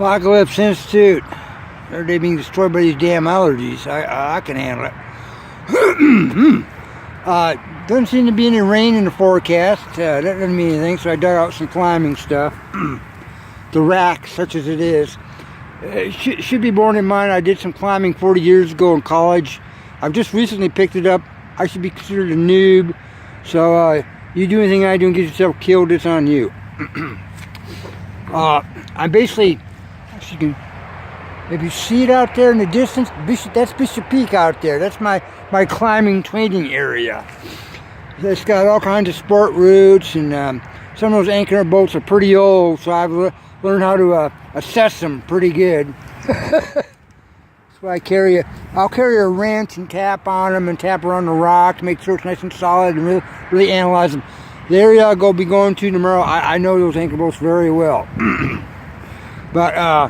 Apocalypse Institute. They're being destroyed by these damn allergies. I can handle it. Doesn't seem to be any rain in the forecast. That doesn't mean anything, so I dug out some climbing stuff. The rack, such as it is. Should be borne in mind, I did some climbing 40 years ago in college. I've just recently picked it up. I should be considered a noob. So you do anything I do and get yourself killed, it's on you. I'm basically, you can, if you see it out there in the distance, that's Bishop Peak out there. That's my climbing training area. It's got all kinds of sport routes, and some of those anchor boats are pretty old, so I've learned how to assess them pretty good. That's why I'll carry a wrench and tap on them and tap around the rock to make sure it's nice and solid and really analyze them. The area I'll be going to tomorrow, I know those anchor boats very well. But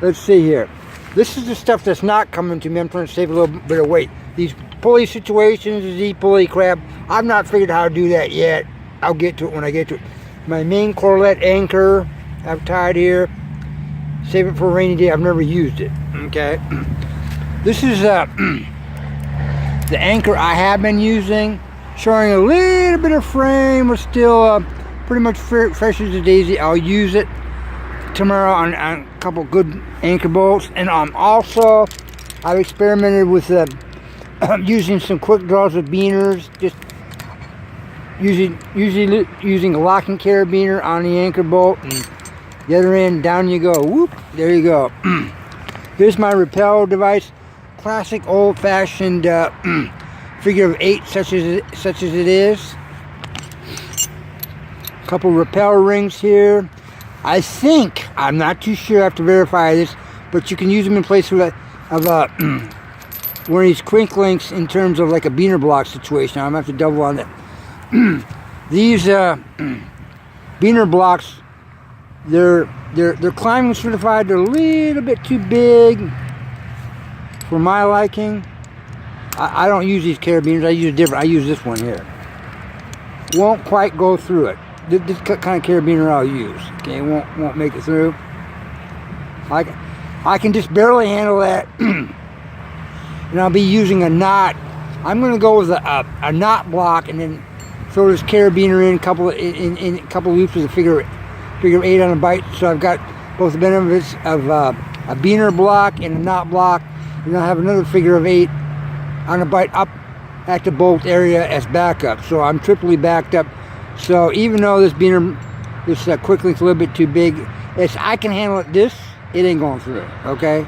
let's see here. This is the stuff that's not coming to me. I'm trying to save a little bit of weight. These pulley situations, the Z-pulley crap, I've not figured out how to do that yet. I'll get to it when I get to it. My main Corlett anchor I've tied here. Save it for a rainy day. I've never used it. Okay. This is the anchor I have been using. Showing a little bit of frame, but still pretty much fresh as a daisy. I'll use it tomorrow on a couple good anchor bolts. And I've experimented with using some quick draws with beaners, just usually using a lock and carabiner on the anchor bolt, and the other end, down you go. Whoop, there you go. Here's my rappel device, classic old-fashioned figure of 8, such as it is. A couple rappel rings here. I think, I'm not too sure, I have to verify this, but you can use them in place of one of these quick links in terms of like a beaner block situation. I'm gonna have to double on that. These beaner blocks, they're climbing certified. They're a little bit too big for my liking. I don't use these carabiners. I use this one here. Won't quite go through it. This kind of carabiner I'll use. Okay, won't make it through. I can just barely handle that. And I'll be using a knot. I'm going to go with a knot block and then throw this carabiner in a couple loops with a figure 8 on a bite. So I've got both the benefits of a beaner block and a knot block, and I'll have another figure of 8 on a bite up at the bolt area as backup. So I'm triply backed up. So even though this quick link's a little bit too big, I can handle it. It ain't going through. Okay.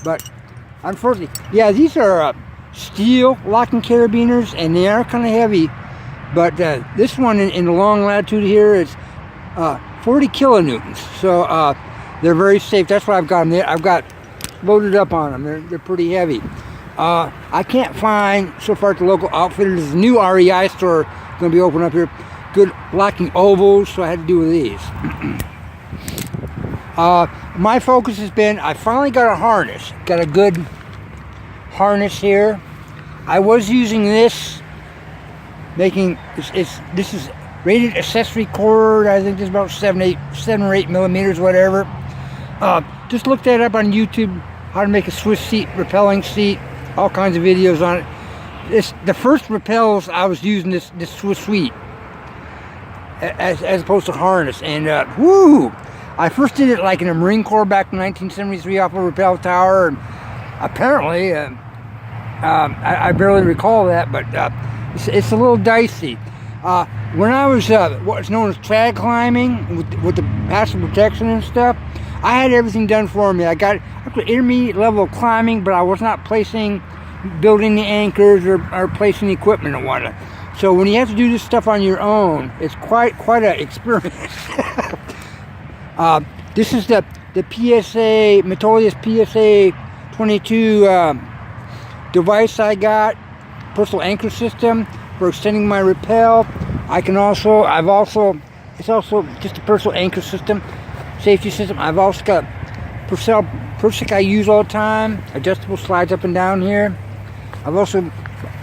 But unfortunately, yeah, these are steel locking carabiners, and they are kind of heavy. But this one in the long latitude here is 40 kilonewtons, so they're very safe. That's why I've got them there. I've got loaded up on them. They're pretty heavy. I can't find so far at the local outfitter. There's a new REI store going to be opening up here. Good locking ovals, so I had to do with these. My focus has been, I finally got a harness. Got a good harness here. I was using this, this is rated accessory cord. I think it's about 7 or 8 millimeters, whatever. Just look that up on YouTube, how to make a Swiss seat, rappelling seat, all kinds of videos on it. The first rappels I was using this Swiss suite as opposed to harness, and whoo! I first did it like in a Marine Corps back in 1973 off a rappel tower, and apparently, I barely recall that, but it's a little dicey. When I was what's known as trad climbing with the passive protection and stuff, I had everything done for me. I got up to intermediate level of climbing, but I was not building the anchors or placing the equipment and whatnot. So when you have to do this stuff on your own, it's quite an experience. This is the PSA, Metolius PSA 22 device I got, personal anchor system for extending my rappel. It's also just a personal anchor system, safety system. I've also got Persic I use all the time, adjustable slides up and down here. I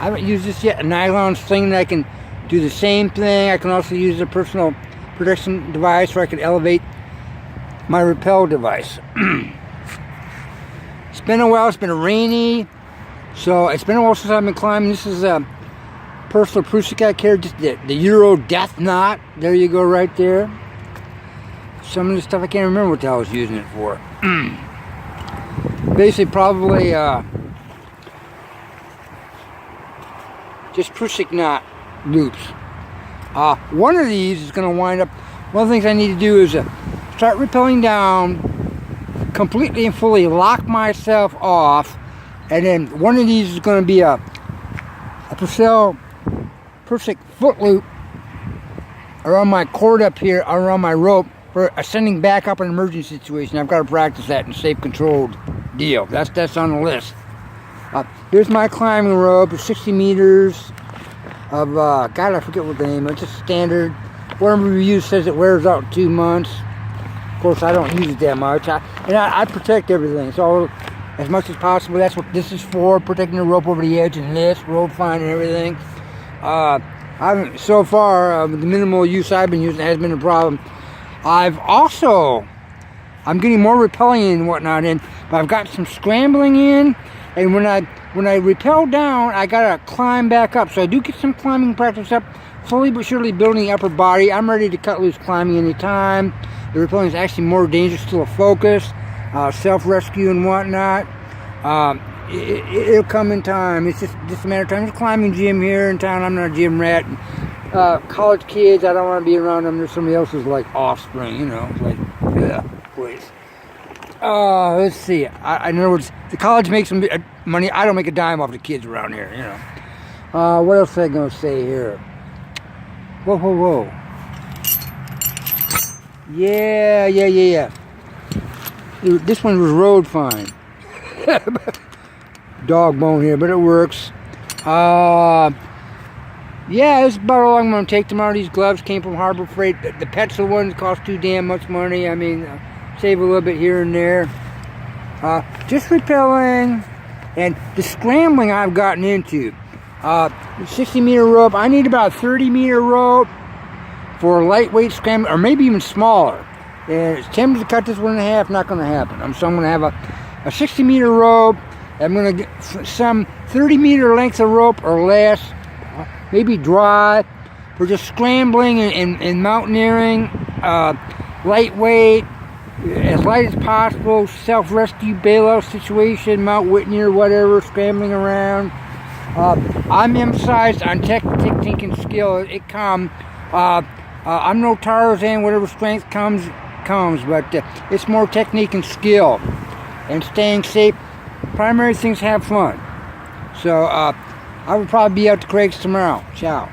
haven't used this yet, a nylon sling that I can do the same thing. I can also use a personal protection device where I can elevate my rappel device. It's been a while. It's been rainy, so it's been a while since I've been climbing. This is a Personal Prusik I carry, just the Euro Death Knot. There you go, right there. Some of the stuff I can't remember what the hell I was using it for. Basically, probably just Prusik knot loops. One of these is going to wind up. One of the things I need to do is start rappelling down, completely and fully lock myself off, and then one of these is going to be a Prusik foot loop around my cord up here, around my rope, for ascending back up in an emergency situation. I've got to practice that in a safe, controlled deal. That's on the list. Here's my climbing rope. It's 60 meters of, God, I forget what the name is. It's just standard. One review says it wears out in 2 months. Of course, I don't use it that much. I protect everything. So, as much as possible, that's what this is for, protecting the rope over the edge and this, rope fine and everything. So far, the minimal use I've been using has been a problem. I'm getting more rappelling and whatnot in, but I've got some scrambling in, and when I rappel down, I gotta climb back up. So I do get some climbing practice up, slowly but surely building the upper body. I'm ready to cut loose climbing anytime. The rappelling is actually more dangerous to a focus, self-rescue and whatnot. It'll come in time. It's just a matter of time. There's a climbing gym here in town. I'm not a gym rat. College kids, I don't want to be around them. There's somebody else's like offspring, you know. It's like, yeah, please. Let's see. In other words, the college makes some money. I don't make a dime off the kids around here, you know. What else was I going to say here? Whoa. Yeah. This one was road fine. Dog bone here, but it works. Yeah, this is about all I'm going to take tomorrow. These gloves came from Harbor Freight. The Petzl ones cost too damn much money. I mean, save a little bit here and there. Just rappelling and the scrambling I've gotten into. 60 meter rope. I need about 30 meter rope for lightweight scrambling, or maybe even smaller. And it's tempted to cut this one in half. Not going to happen. So I'm going to have a 60 meter rope. I'm going to get some 30 meter length of rope or less, maybe dry, for just scrambling and mountaineering, lightweight, as light as possible, self-rescue bailout situation, Mount Whitney or whatever, scrambling around. I'm emphasized on technique and skill. I'm no Tarzan. Whatever strength comes, but it's more technique and skill and staying safe. Primary things, have fun. So I will probably be out to Craig's tomorrow. Ciao.